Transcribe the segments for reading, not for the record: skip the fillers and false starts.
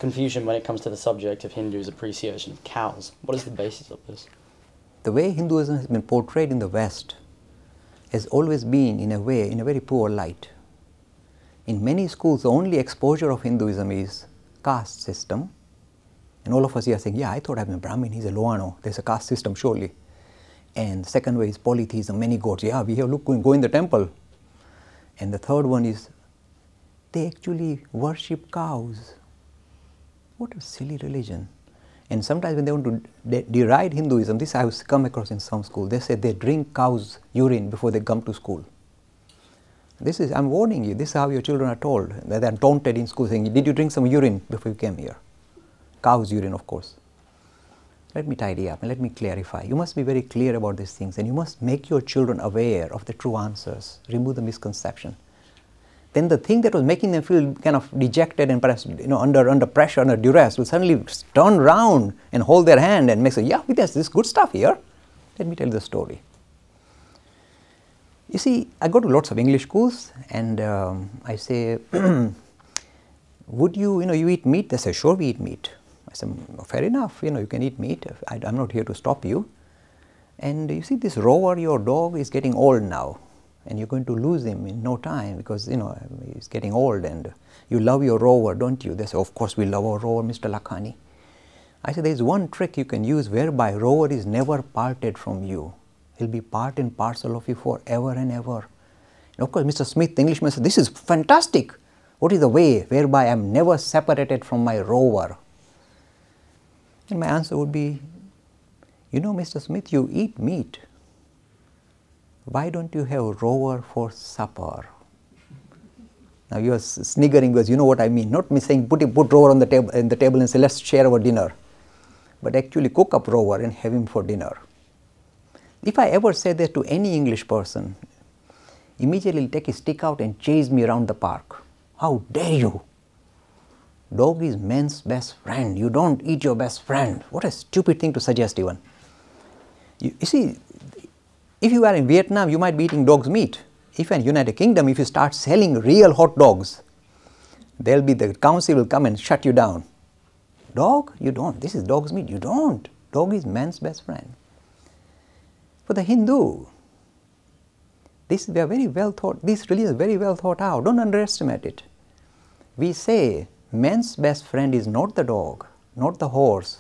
confusion when it comes to the subject of Hindus' appreciation of cows. What is the basis of this? The way Hinduism has been portrayed in the West has always been, in a way, in a very poor light. In many schools, the only exposure of Hinduism is caste system. And all of us here are saying, yeah, I thought I'm a Brahmin, he's a Loano, there's a caste system surely. And the second way is polytheism, many gods. Yeah, we have, look, go in the temple. And the third one is, they actually worship cows. What a silly religion. And sometimes when they want to deride Hinduism, this I have come across in some school, they say they drink cow's urine before they come to school. This is, I'm warning you, this is how your children are told. They are taunted in school saying, did you drink some urine before you came here? Cow's urine, of course. Let me tidy up and let me clarify. You must be very clear about these things, and you must make your children aware of the true answers, remove the misconception. Then the thing that was making them feel kind of dejected and perhaps under pressure, under duress, will suddenly turn around and hold their hand and make say, yeah, there's this good stuff here. Let me tell you the story. You see, I go to lots of English schools, and I say, would you, you eat meat? They say, sure, we eat meat. I said, fair enough, you can eat meat. I'm not here to stop you. And you see, this Rover, your dog, is getting old now. And you're going to lose him in no time because, he's getting old and you love your Rover, don't you? They say, of course we love our Rover, Mr. Lakhani. I said, there's one trick you can use whereby Rover is never parted from you. He'll be part and parcel of you forever and ever. And of course, Mr. Smith, the Englishman, said, this is fantastic. What is the way whereby I'm never separated from my Rover? And my answer would be, Mr. Smith, you eat meat. Why don't you have Rover for supper? Now you are sniggering because you know what I mean. Not me saying put Rover on the table and say let's share our dinner, but actually cook up Rover and have him for dinner. If I ever say that to any English person, immediately he'll take his stick out and chase me around the park. How dare you? Dog is man's best friend. You don't eat your best friend. What a stupid thing to suggest even. You see, if you are in Vietnam, you might be eating dog's meat. If in United Kingdom, if you start selling real hot dogs, the council will come and shut you down. Dog? You don't. This is dog's meat. You don't. Dog is man's best friend. For the Hindu, this religion is very well thought out. Don't underestimate it. We say man's best friend is not the dog, not the horse.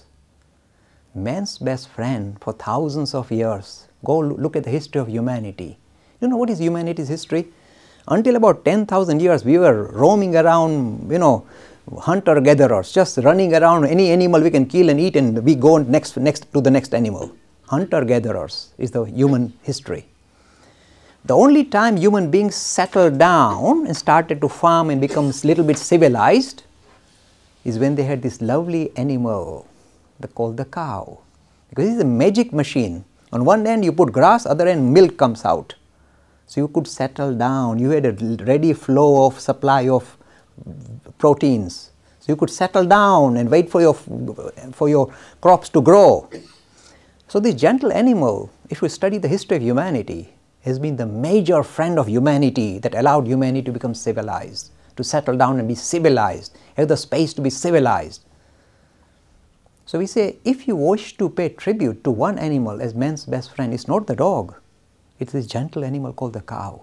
Man's best friend for thousands of years. Go look at the history of humanity. You know what is humanity's history? Until about 10,000 years, we were roaming around, hunter-gatherers, just running around any animal we can kill and eat, and we go next to the next animal. Hunter-gatherers is the human history. The only time human beings settled down and started to farm and become a little bit civilized is when they had this lovely animal called the cow. Because it's a magic machine. On one end you put grass, other end milk comes out. So you could settle down, you had a ready flow of supply of proteins. So you could settle down and wait for your crops to grow. So this gentle animal, if you study the history of humanity, has been the major friend of humanity that allowed humanity to become civilized, to settle down and be civilized, have the space to be civilized. So we say, if you wish to pay tribute to one animal as man's best friend, it's not the dog, it's this gentle animal called the cow.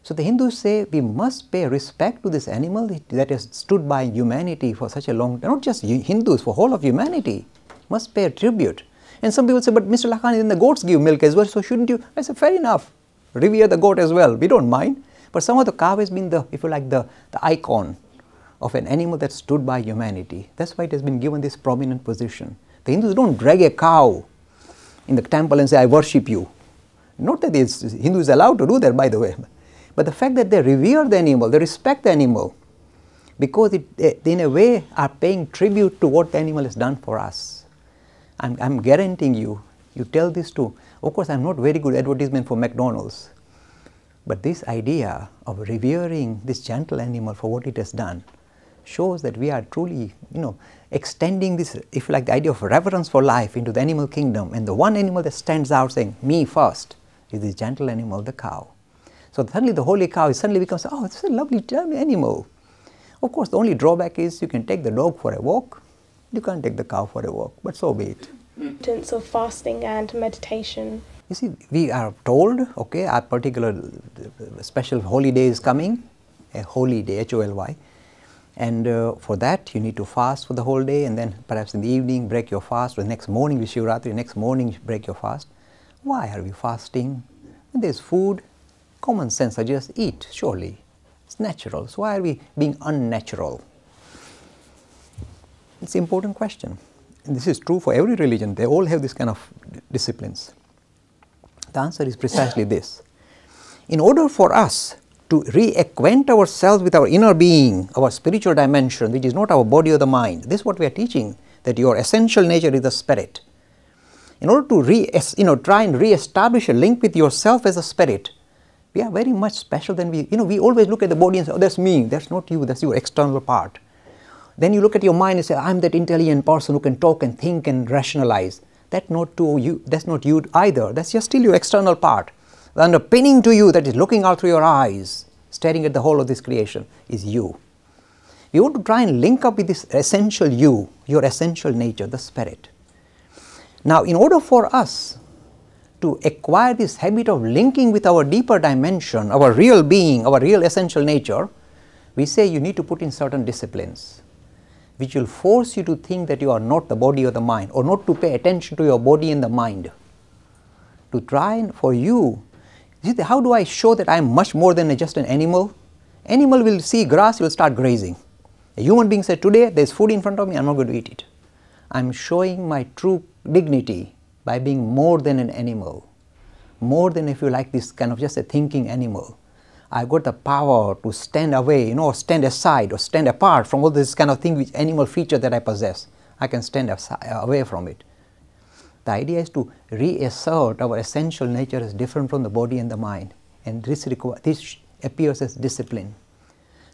So the Hindus say we must pay respect to this animal that has stood by humanity for such a long time, not just Hindus, for whole of humanity, must pay tribute. And some people say, but Mr. Lakhani, then the goats give milk as well, so shouldn't you? I say, fair enough, revere the goat as well, we don't mind. But somehow the cow has been the, if you like, the icon of an animal that stood by humanity. That's why it has been given this prominent position. The Hindus don't drag a cow in the temple and say, I worship you. Not that Hindus are allowed to do that, by the way. But the fact that they revere the animal, they respect the animal, because they in a way are paying tribute to what the animal has done for us. I'm guaranteeing you, you tell this to, of course I'm not very good advertisement for McDonald's, but this idea of revering this gentle animal for what it has done shows that we are truly, extending this, if you like, the idea of reverence for life into the animal kingdom. And the one animal that stands out saying, me first, is this gentle animal, the cow. So suddenly the holy cow suddenly becomes, oh, it's a lovely animal. Of course, the only drawback is you can take the dog for a walk, you can't take the cow for a walk, but so be it. Importance of fasting and meditation. You see, we are told, okay, a particular special holy day is coming, a holy day, H-O-L-Y, and for that you need to fast for the whole day, and then perhaps in the evening break your fast, or the next morning with Shivratri, next morning break your fast. Why are we fasting? When there is food, common sense suggests eat, surely. It's natural. So why are we being unnatural? It's an important question. And this is true for every religion. They all have this kind of disciplines. The answer is precisely this. In order for us to reacquaint ourselves with our inner being, our spiritual dimension, which is not our body or the mind, this is what we are teaching, that your essential nature is the spirit. In order to try and re-establish a link with yourself as a spirit, we are very much special than we always look at the body and say, oh, that's me, that's not you, that's your external part. Then you look at your mind and say, I'm that intelligent person who can talk and think and rationalize. That's not you either, that's just still your external part. The underpinning to you that is looking out through your eyes, staring at the whole of this creation, is you. We want to try and link up with this essential you, your essential nature, the spirit. Now, in order for us to acquire this habit of linking with our deeper dimension, our real being, our real essential nature, we say you need to put in certain disciplines, which will force you to think that you are not the body or the mind, or not to pay attention to your body and the mind. To try and for you, how do I show that I am much more than just an animal? Animal will see grass, will start grazing. A human being said, today there is food in front of me, I am not going to eat it. I am showing my true dignity by being more than an animal, more than, if you like, this kind of just a thinking animal. I've got the power to stand away, or stand aside, or stand apart from all this kind of thing, which animal feature that I possess. I can stand away from it. The idea is to reassert our essential nature as different from the body and the mind, and this appears as discipline.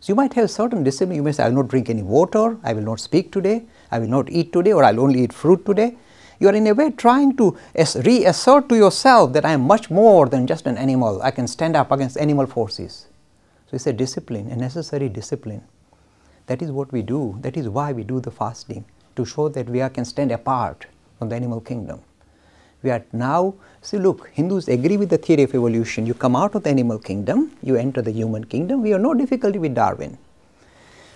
So you might have certain discipline. You may say, I will not drink any water, I will not speak today, I will not eat today, or I will only eat fruit today. You are in a way trying to reassert to yourself that I am much more than just an animal. I can stand up against animal forces. So it's a discipline, a necessary discipline. That is what we do. That is why we do the fasting, to show that we can stand apart from the animal kingdom. We are now, see, look, Hindus agree with the theory of evolution. You come out of the animal kingdom, you enter the human kingdom. We have no difficulty with Darwin.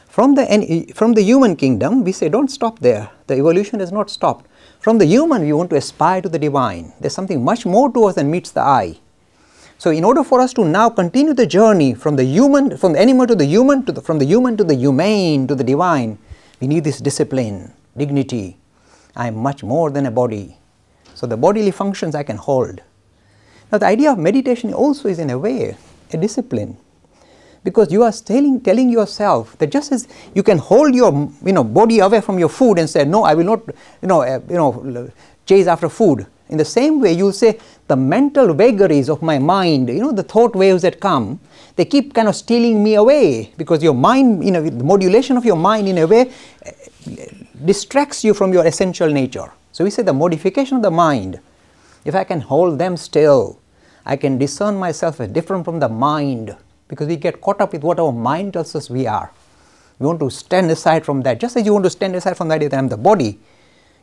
From the human kingdom, we say, don't stop there. The evolution has not stopped. From the human, we want to aspire to the divine. There's something much more to us than meets the eye. So in order for us to now continue the journey from the human, from the animal to the human, from the human to the humane, to the divine, we need this discipline, dignity. I am much more than a body. So the bodily functions I can hold. Now the idea of meditation also is in a way a discipline, because you are telling yourself that just as you can hold your body away from your food and say, no, I will not chase after food. In the same way, you will say the mental vagaries of my mind, the thought waves that come, they keep kind of stealing me away, because your mind, the modulation of your mind in a way distracts you from your essential nature. So we say the modification of the mind, if I can hold them still, I can discern myself as different from the mind, because we get caught up with what our mind tells us we are. We want to stand aside from that, just as you want to stand aside from the idea that I am the body.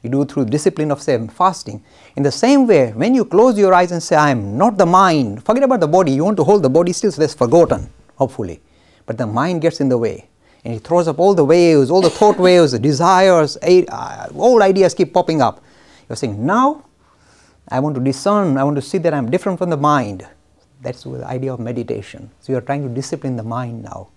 You do through discipline of, say, fasting. In the same way, when you close your eyes and say, I am not the mind, forget about the body, you want to hold the body still, so that's forgotten, hopefully. But the mind gets in the way, and it throws up all the waves, all the thought waves, the desires, all ideas keep popping up. You're saying, now I want to discern, I want to see that I am different from the mind. That's the idea of meditation. So you are trying to discipline the mind now.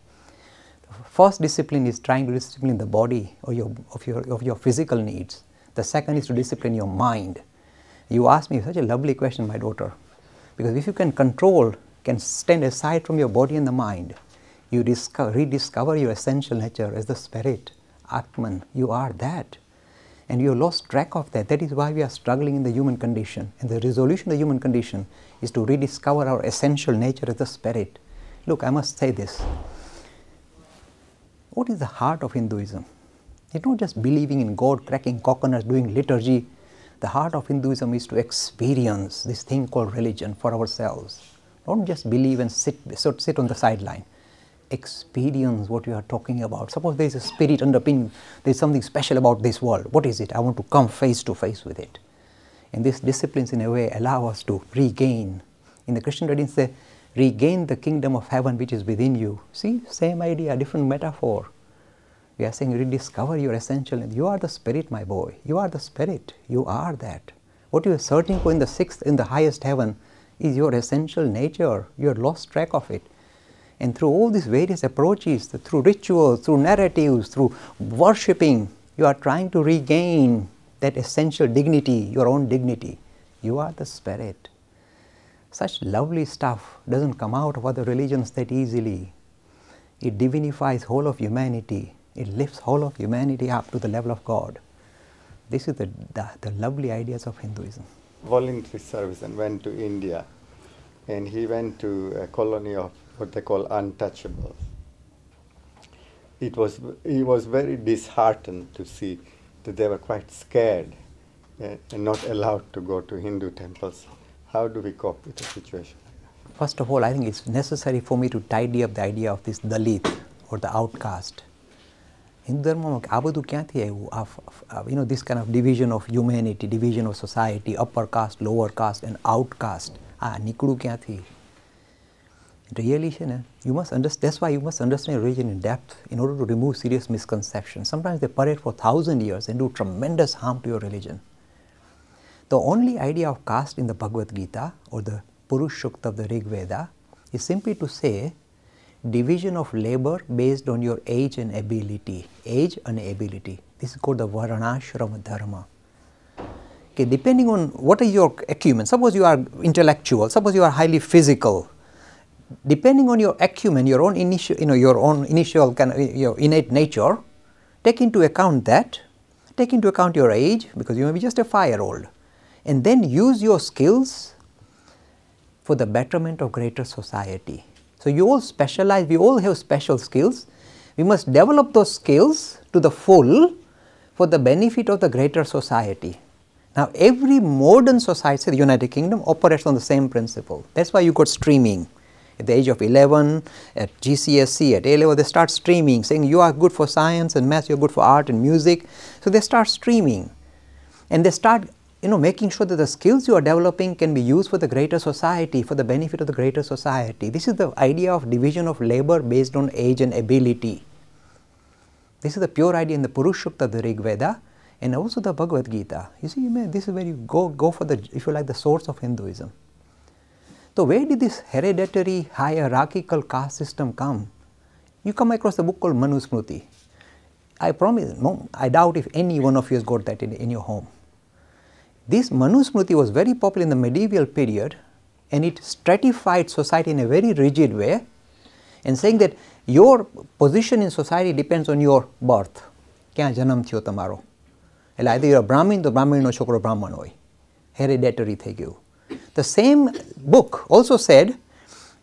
The first discipline is trying to discipline the body or of your physical needs. The second is to discipline your mind. You asked me such a lovely question, my daughter, because if you can control, can stand aside from your body and the mind, you rediscover your essential nature as the spirit, Atman. You are that. And you have lost track of that. That is why we are struggling in the human condition. And the resolution of the human condition is to rediscover our essential nature as the spirit. Look, I must say this. What is the heart of Hinduism? It's not just believing in God, cracking coconuts, doing liturgy. The heart of Hinduism is to experience this thing called religion for ourselves. Don't just believe and sit on the sideline. experience what you are talking about. Suppose there is a spirit underpinning, there is something special about this world. What is it? I want to come face to face with it. And these disciplines in a way allow us to regain. In the Christian tradition say, regain the kingdom of heaven which is within you. See, same idea, different metaphor. We are saying rediscover your essential. You are the spirit, my boy. You are the spirit. You are that. What you are searching for in the sixth, in the highest heaven is your essential nature. You have lost track of it. And through all these various approaches, through rituals, through narratives, through worshipping, you are trying to regain that essential dignity, your own dignity. You are the spirit. Such lovely stuff doesn't come out of other religions that easily. It divinifies whole of humanity. It lifts whole of humanity up to the level of God. This is the lovely ideas of Hinduism. Voluntary service and went to India, and he went to a colony of what they call untouchables. He was very disheartened to see that they were quite scared and not allowed to go to Hindu temples. How do we cope with a situation like that? First of all, I think it's necessary for me to tidy up the idea of this Dalit or the outcast. Hindu Dharma, this kind of division of humanity, division of society, upper caste, lower caste and outcast. Nikdu kyathi. Really, you must understand, that's why you must understand religion in depth in order to remove serious misconceptions. Sometimes they parade for 1,000 years and do tremendous harm to your religion. The only idea of caste in the Bhagavad Gita or the Purush Sukta of the Rig Veda is simply to say division of labor based on your age and ability. Age and ability. This is called the Varnashrama Dharma. Okay, depending on what is your acumen, suppose you are intellectual, suppose you are highly physical, depending on your acumen, your own initial, your innate nature, take into account that, take into account your age, because you may be just a 5-year-old, and then use your skills for the betterment of greater society. So you all specialize, we all have special skills. We must develop those skills to the full for the benefit of the greater society. Now every modern society, the United Kingdom, operates on the same principle. That's why you got streaming. At the age of 11, at GCSE, at A-level, they start streaming, saying you are good for science and maths, you are good for art and music. So they start streaming. And they start making sure that the skills you are developing can be used for the greater society, for the benefit of the greater society. This is the idea of division of labor based on age and ability. This is the pure idea in the Purush Sukta of the Rig Veda and also the Bhagavad Gita. You see, this is where you go for the, if you like, the source of Hinduism. So where did this hereditary hierarchical caste system come? You come across a book called Manusmriti. I promise, I doubt if any one of you has got that in your home. This Manusmriti was very popular in the medieval period, and it stratified society in a very rigid way and saying that your position in society depends on your birth. Kya janam thyo tamaro. Either you are Brahmin, to Brahmin no chokro Brahman hoy. Hereditary થઈ ગયું. The same book also said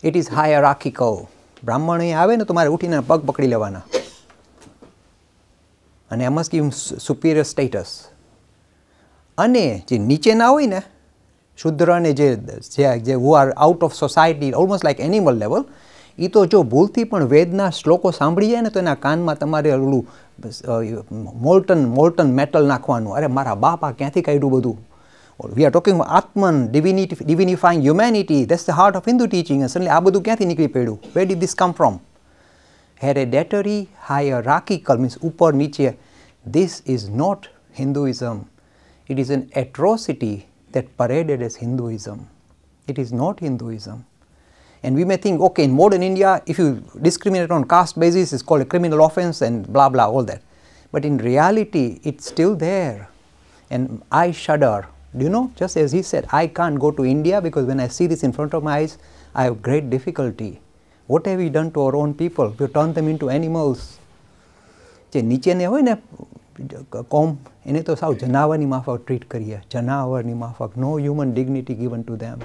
it is hierarchical. Brahman આવે ને તમારે ઉઠીને પગ પકડી લેવાના. And I must give him superior status. અને જે નીચેના હોય ને શુદ્ર ને જે who are out of society, almost like animal level, એ તો જો ભૂલથી પણ વેદના શ્લોકો સાંભળી જાય ને તો એના કાનમાં તમારે ઓલું molten metal નાખવાનું. અરે મારા બાપા ક્યાંથી કાઢ્યું બધું? We are talking about Atman, divinifying humanity. That's the heart of Hindu teaching. And suddenly, આ બધું ક્યાંથી નીકળી પડ્યું? Where did this come from? Hereditary, hierarchical means ઉપર નીચે. This is not Hinduism. It is an atrocity that paraded as Hinduism. It is not Hinduism. And we may think, okay, in modern India, if you discriminate on caste basis, it's called a criminal offense and blah, blah, all that. But in reality, it's still there. And I shudder. Do you know, just as he said, I can't go to India because when I see this in front of my eyes, I have great difficulty. What have we done to our own people? We have turned them into animals. જે નીચેને હોય ને કોમ એને તો સાવ જનાવરની માફક treat કરીએ, જનાવરની માફક. No human dignity given to them.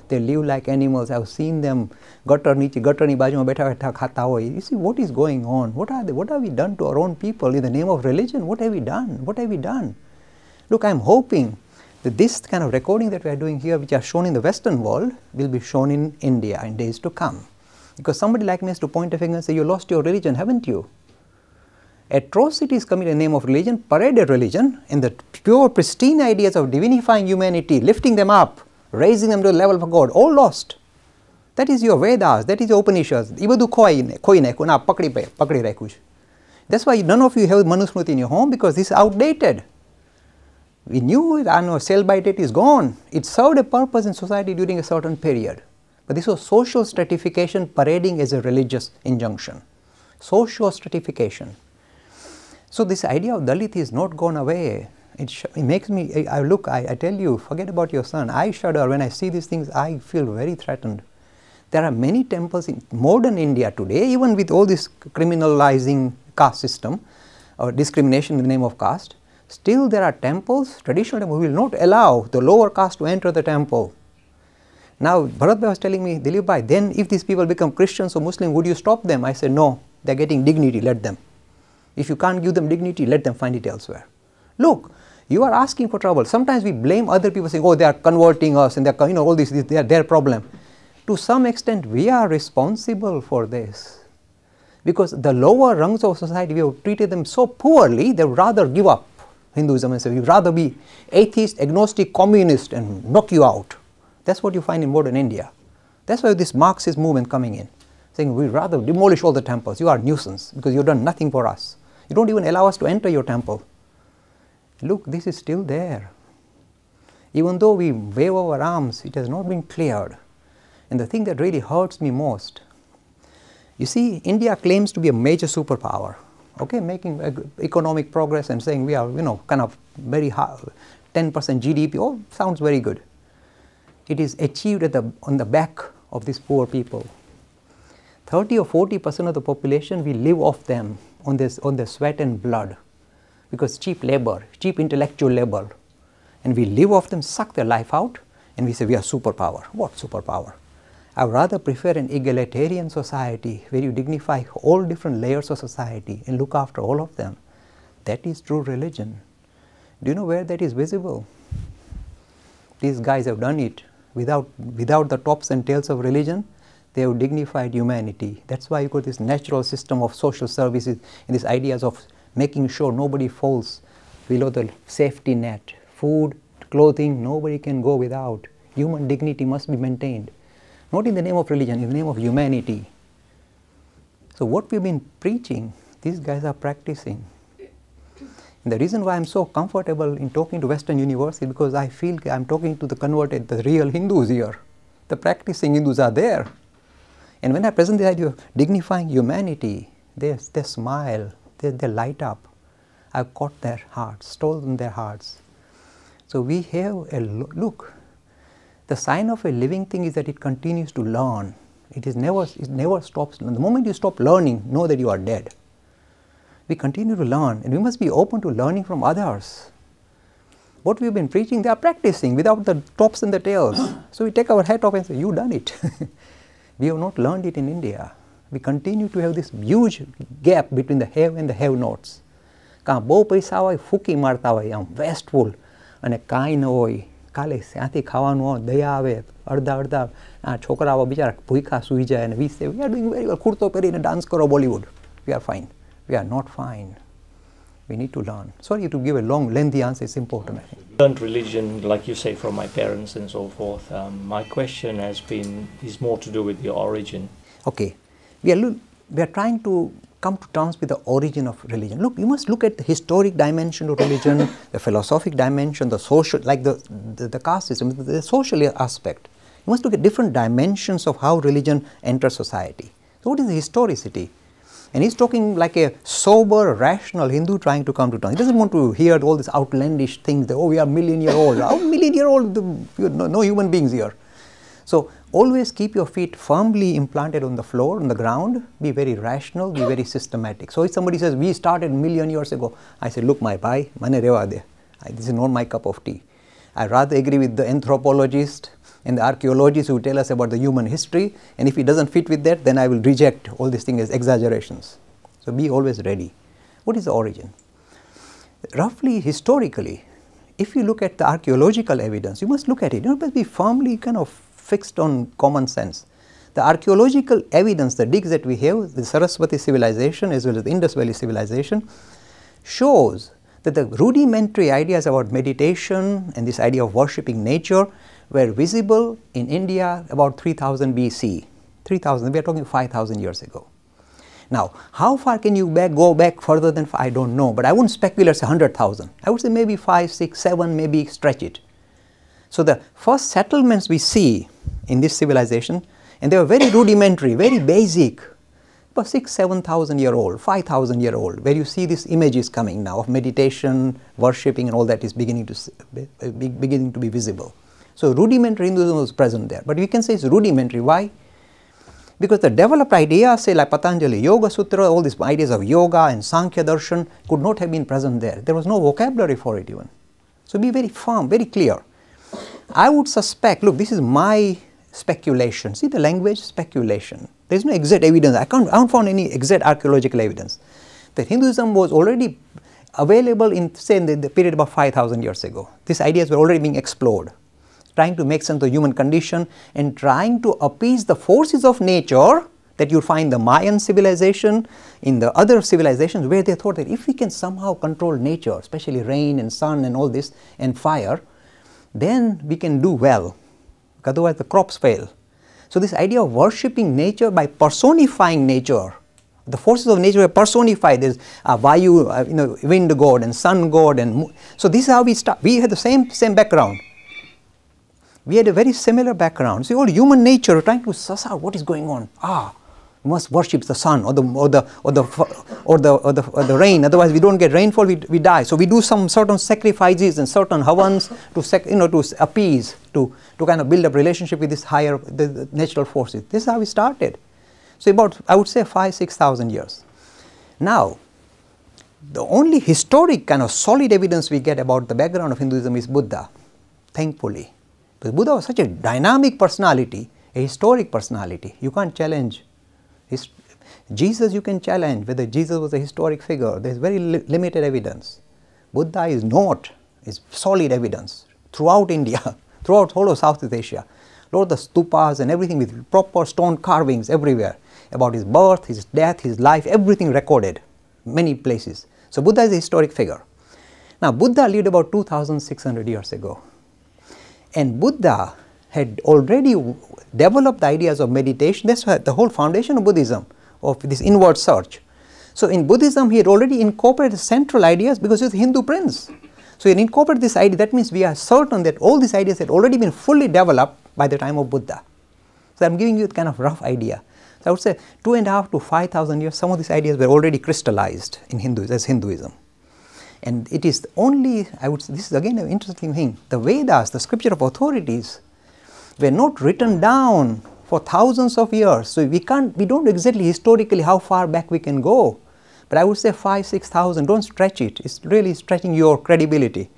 They live like animals. I've seen them ગટરની બાજુમાં બેઠા બેઠા ખાતા હોય. You see what is going on? What have we done to our own people in the name of religion? What have we done? What have we done? Look, I'm hoping that this kind of recording that we are doing here, which are shown in the Western world, will be shown in India in days to come. Because somebody like me has to point a finger and say, you lost your religion, haven't you? Atrocities committed in the name of religion, paraded religion, and the pure pristine ideas of divinifying humanity, lifting them up, raising them to the level of God, all lost. That is your Vedas, that is your Upanishads. That's why none of you have Manusmriti in your home, because this is outdated. We knew it, our sell-by date is gone. It served a purpose in society during a certain period. But this was social stratification parading as a religious injunction. Social stratification. So this idea of Dalit is not gone away. It makes me, I tell you, forget about your son. I shudder when I see these things. I feel very threatened. There are many temples in modern India today, even with all this criminalizing caste system or discrimination in the name of caste. Still there are temples, traditional temples, who will not allow the lower caste to enter the temple. Now Bharat Bhai was telling me, Dilip Bhai, then if these people become Christians or Muslim, would you stop them? I said, no, they are getting dignity, let them. If you can't give them dignity, let them find it elsewhere. Look, you are asking for trouble. Sometimes we blame other people, saying, oh, they are converting us and they are, all this, they are their problem. To some extent, we are responsible for this. Because the lower rungs of society, we have treated them so poorly, they would rather give up Hinduism and say, we would rather be atheist, agnostic, communist and knock you out. That's what you find in modern India. That's why this Marxist movement coming in, saying, we'd rather demolish all the temples. You are a nuisance because you've done nothing for us. You don't even allow us to enter your temple. Look, this is still there. Even though we wave our arms, it has not been cleared. And the thing that really hurts me most, you see, India claims to be a major superpower, okay, making economic progress and saying we are, kind of very high, 10% GDP, oh, sounds very good. It is achieved on the back of these poor people. 30 or 40% of the population, we live off them on their sweat and blood, because cheap labor, cheap intellectual labor, and we live off them, suck their life out, and we say we are superpower. What superpower? I would rather prefer an egalitarian society where you dignify all different layers of society and look after all of them. That is true religion. Do you know where that is visible? These guys have done it without the tops and tails of religion. They have dignified humanity. That's why you got this natural system of social services and these ideas of making sure nobody falls below the safety net. Food, clothing, nobody can go without. Human dignity must be maintained. Not in the name of religion, in the name of humanity. So what we've been preaching, these guys are practicing. And the reason why I'm so comfortable in talking to Western universities, because I feel I'm talking to the converted, the real Hindus here. The practicing Hindus are there. And when I present the idea of dignifying humanity, they smile, they light up. I've caught their hearts, stolen their hearts. So we have look, the sign of a living thing is that it continues to learn. It never stops. The moment you stop learning, know that you are dead. We continue to learn, and we must be open to learning from others. What we've been preaching, they are practicing without the tops and the tails. So we take our hat off and say, you've done it. We have not learned it in India. We continue to have this huge gap between the have and the have-nots. કાં બહુ પૈસા હોય ફૂકી મારતા હોય આમ વેસ્ટફુલ અને કાંઈ ન હોય કાલે ત્યાંથી ખાવાનું હોય દયા આવે અડધા આ છોકરાઓ બિચારા ભૂખા સૂઈ જાય અને we say we are doing very well કુર્તો પહેરીને ડાન્સ કરો Bollywood we are fine we are not fine. We need to learn. Sorry to give a long, lengthy answer. It's important, I think. Learned religion, like you say, from my parents and so forth. My question is more to do with the origin. Okay. We are trying to come to terms with the origin of religion. Look, you must look at the historic dimension of religion, the philosophic dimension, the social, like the caste system, the social aspect. You must look at different dimensions of how religion enters society. So what is the historicity? And he's talking like a sober, rational Hindu trying to come to terms. He doesn't want to hear all these outlandish things that, oh, we are million-year-old. How million-year-old? No human beings here. So always keep your feet firmly implanted on the floor, on the ground. Be very rational, be very systematic. So if somebody says, we started million years ago, I say, look, my bhai, mane rewa de. This is not my cup of tea. I rather agree with the anthropologist and the archaeologists who tell us about the human history, and if it doesn't fit with that, then I will reject all these things as exaggerations. So be always ready. What is the origin? Roughly, historically, if you look at the archaeological evidence, you must look at it. You must be firmly kind of fixed on common sense. The The archaeological evidence, the digs that we have, the Saraswati civilization as well as the Indus Valley civilization, shows that the rudimentary ideas about meditation and this idea of worshipping nature were visible in India about 3000 BC. 3000, we are talking 5000 years ago. Now, how far can you go back further than, I don't know, but I wouldn't speculate say 100,000. I would say maybe 5, 6, 7, maybe stretch it. So the first settlements we see in this civilization, and they were very rudimentary, very basic, about 6,000, 7,000 year old, 5,000 year old, where you see these images coming now of meditation, worshipping, and all that is beginning to be visible. So rudimentary Hinduism was present there, but we can say it's rudimentary. Why? Because the developed ideas, say like Patanjali Yoga Sutra, all these ideas of yoga and Sankhya Darshan could not have been present there. There was no vocabulary for it even. So be very firm, very clear. I would suspect, look, this is my speculation. See the language, speculation. There is no exact evidence. I haven't found any exact archaeological evidence that Hinduism was already available in, say, in the period about 5,000 years ago. These ideas were already being explored, trying to make sense of the human condition and trying to appease the forces of nature that you find the Mayan civilization, in the other civilizations where they thought that if we can somehow control nature, especially rain and sun and all this and fire, then we can do well. Otherwise the crops fail. So this idea of worshipping nature by personifying nature, the forces of nature were personified. There is Vayu, wind god and sun god, and so this is how we start. We had the same background. We had a very similar background. See, all human nature trying to suss out what is going on. We must worship the sun or the rain. Otherwise, we don't get rainfall. We die. So we do some certain sacrifices and certain havans to appease, to kind of build up relationship with this higher the natural forces. This is how we started. So about, I would say, 5,000 to 6,000 years. Now, the only historic kind of solid evidence we get about the background of Hinduism is Buddha. Thankfully. Because Buddha was such a dynamic personality, a historic personality. You can't challenge. Jesus you can challenge whether Jesus was a historic figure. There is very limited evidence. Buddha is not, is solid evidence throughout India, throughout whole of Southeast Asia. Lord, the stupas and everything with proper stone carvings everywhere about his birth, his death, his life, everything recorded, many places. So Buddha is a historic figure. Now Buddha lived about 2,600 years ago. And Buddha had already developed the ideas of meditation. That's why the whole foundation of Buddhism, of this inward search. So in Buddhism, he had already incorporated central ideas because he was a Hindu prince. So he had incorporated this idea. That means we are certain that all these ideas had already been fully developed by the time of Buddha. So I'm giving you a kind of rough idea. So I would say 2,500 to 5,000 years, some of these ideas were already crystallized in Hinduism. And it is only, I would say, this is again an interesting thing, the Vedas, the scripture of authorities, were not written down for thousands of years. So we don't know exactly historically how far back we can go. But I would say 5,000 to 6,000, don't stretch it. It's really stretching your credibility.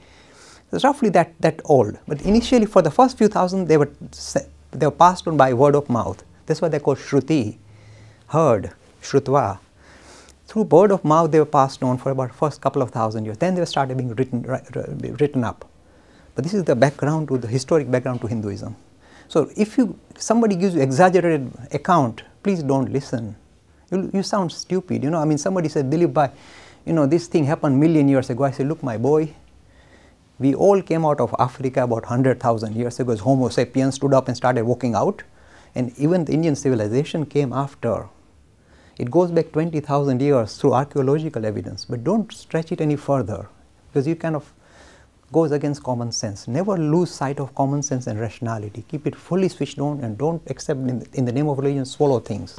It's roughly that old. But initially for the first few thousand, they were passed on by word of mouth. That's why they're called Shruti, heard, Shrutva. Through word of mouth, they were passed on for about first couple of thousand years. Then they started being written up. But this is the background to the historic background to Hinduism. So if somebody gives you exaggerated account, please don't listen. You sound stupid. I mean, somebody said, Dilip Bhai, this thing happened million years ago. I said, look, my boy, we all came out of Africa about 100,000 years ago as Homo sapiens stood up and started walking out. And even the Indian civilization came after. It goes back 20,000 years through archaeological evidence, but don't stretch it any further because you kind of goes against common sense. Never lose sight of common sense and rationality. Keep it fully switched on and don't accept in the name of religion swallow things.